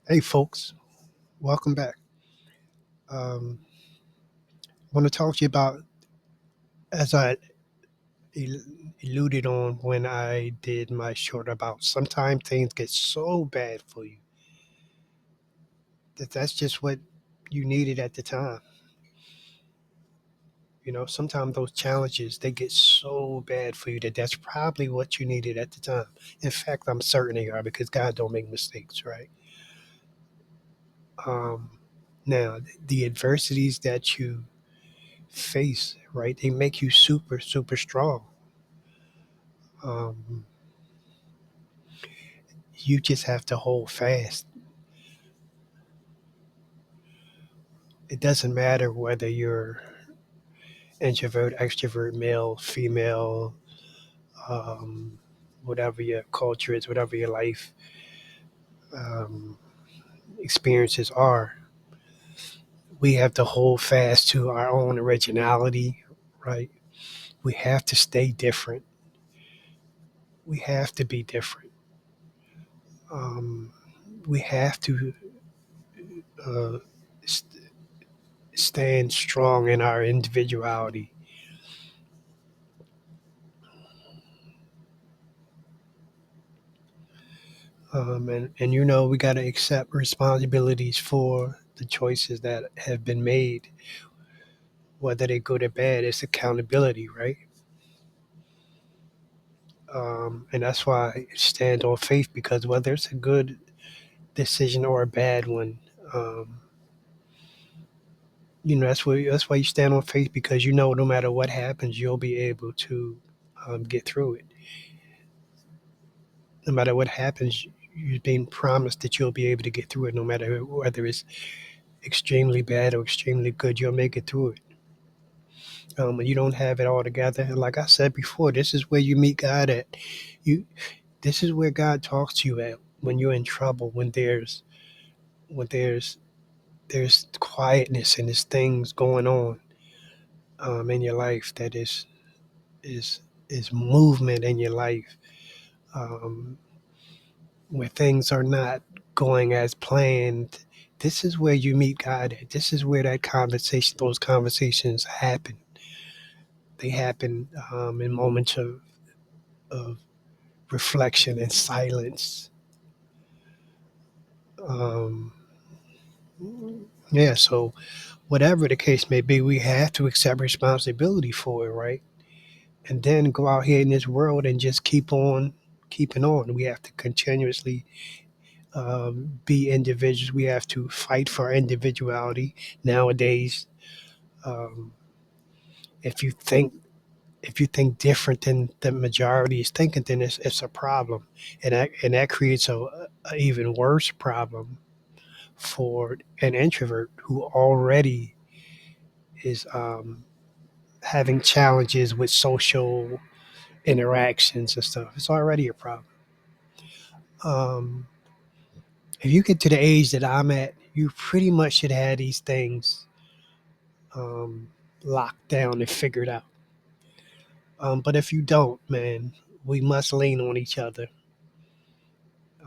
Hey, folks, welcome back. I want to talk to you about, as I el- alluded on when I did my short about sometimes things get so bad for you that that's just what you needed at the time. Sometimes those challenges they get so bad for you that that's probably what you needed at the time. In fact, I'm certain they are because God don't make mistakes, right? Um, Now, the adversities that you face, right, they make you super, super strong. Um, you just have to hold fast. It doesn't matter whether you're introvert, extrovert, male, female, um, whatever your culture is, whatever your life um, experiences are. We have to hold fast to our own originality, right? We have to stay different. We have to be different. Um, we have to uh, st- stand strong in our individuality. And we got to accept responsibilities for the choices that have been made, whether they're good or bad. It's accountability, right? And that's why I stand on faith because whether it's a good decision or a bad one, um, that's why you stand on faith because no matter what happens, you'll be able to get through it. No matter what happens, you're being promised that you'll be able to get through it, no matter whether it's extremely bad or extremely good. You'll make it through it. When you don't have it all together. And like I said before, this is where you meet God at. You, this is where God talks to you at when you're in trouble. When there's quietness and there's things going on in your life that is is movement in your life. Um, where things are not going as planned. This is where you meet God at. This is where those conversations happen. They happen in moments of reflection and silence. Um, yeah, so whatever the case may be, we have to accept responsibility for it, right? And then go out here in this world and just keep on keeping on. We have to continuously be individuals. We have to fight for individuality. Nowadays, um, if you think if you think different than the majority is thinking, then it's a problem, and that creates a even worse problem for an introvert who already is having challenges with social interactions and stuff. It's already a problem. Um, if you get to the age that I'm at, you pretty much should have these things um, locked down and figured out. But if you don't, man, we must lean on each other.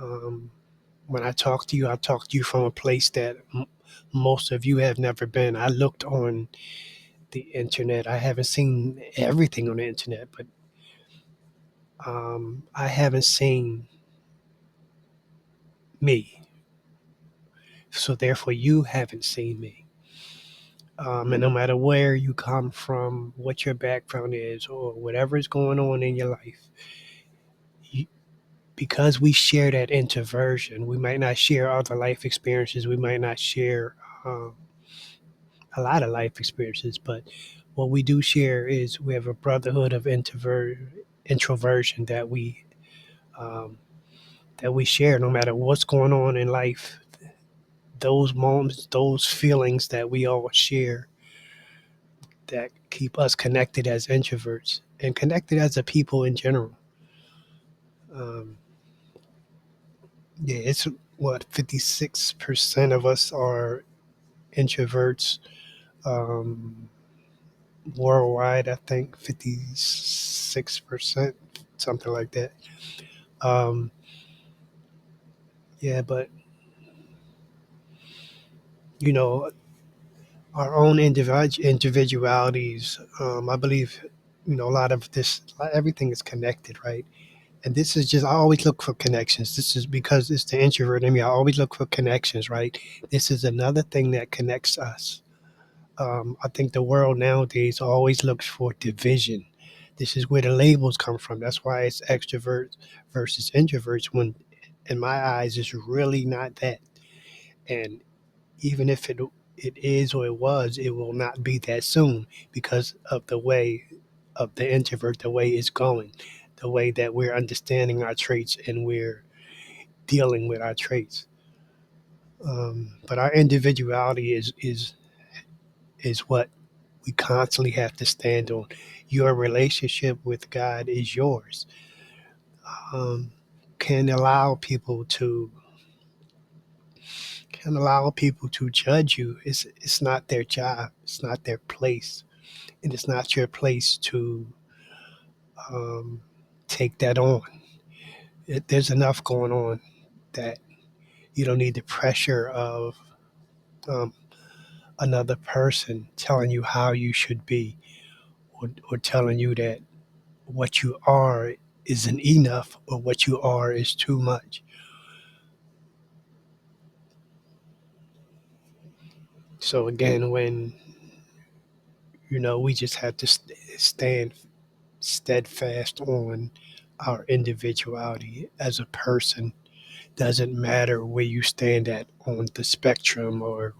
Um, when I talk to you from a place that most of you have never been. I looked on the internet. I haven't seen everything on the internet, but I haven't seen me. So therefore, you haven't seen me. And no matter where you come from, what your background is, or whatever is going on in your life, you, because we share that introversion, we might not share other life experiences. We might not share um, a lot of life experiences, but what we do share is we have a brotherhood of introversion um, that we share no matter what's going on in life. Those moments, those feelings that we all share that keep us connected as introverts and connected as a people in general. Um, yeah, it's what 56% of us are introverts um, worldwide. I think 56%, something like that. Um, yeah, but you know, our own individualities. I believe, a lot of this, everything is connected, right? And this is just, I always look for connections. This is because it's the introvert in me. I always look for connections, right? This is another thing that connects us. I think the world nowadays always looks for division. This is where the labels come from. That's why it's extroverts versus introverts, when in my eyes it's really not that. And even if it is or it was, it will not be that soon because of the way of the introvert, the way it's going, the way that we're understanding our traits and we're dealing with our traits. But our individuality is what we constantly have to stand on. Your relationship with God is yours. Um, can allow people to judge you. It's not their job. It's not their place, and it's not your place to um, take that on. There's enough going on that you don't need the pressure of um, another person telling you how you should be, or telling you that what you are isn't enough or what you are is too much. So again, when we just have to stand steadfast on our individuality as a person. Doesn't matter where you stand at on the spectrum or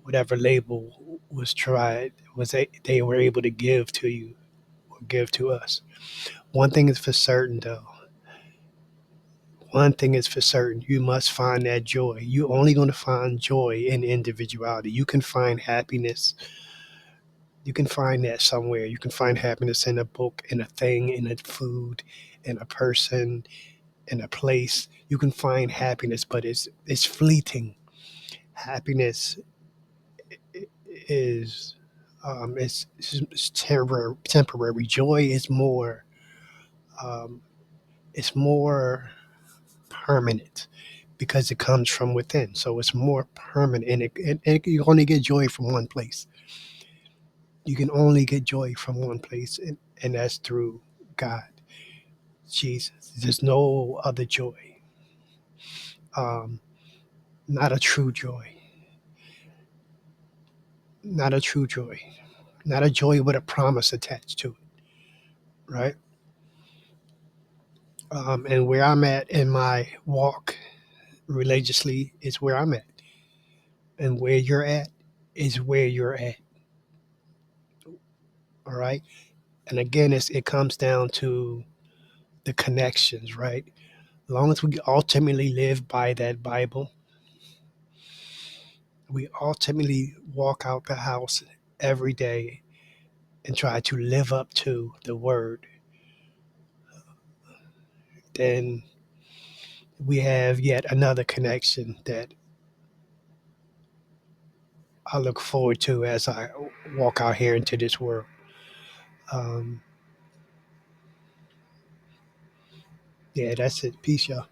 whatever label was tried they were able to give to you or give to us. One thing is for certain, though. One thing is for certain: you must find that joy. You're only going to find joy in individuality. You can find happiness. You can find that somewhere. You can find happiness in a book, in a thing, in a food, in a person, in a place. You can find happiness, but it's fleeting. Happiness is it's temporary. Temporary. Joy is more. Um, it's more permanent because it comes from within. So it's more permanent, and you only get joy from one place. You can only get joy from one place, and that's through God, Jesus. There's no other joy. Um, not a true joy. Not a true joy. Not a joy with a promise attached to it, right? And where I'm at in my walk religiously is where I'm at, and where you're at is where you're at. All right. And again, it comes down to the connections, right? As long as we ultimately live by that Bible, we ultimately walk out the house every day and try to live up to the word, then we have yet another connection that I look forward to as I walk out here into this world. Um, yeah, that's it. Peace, y'all.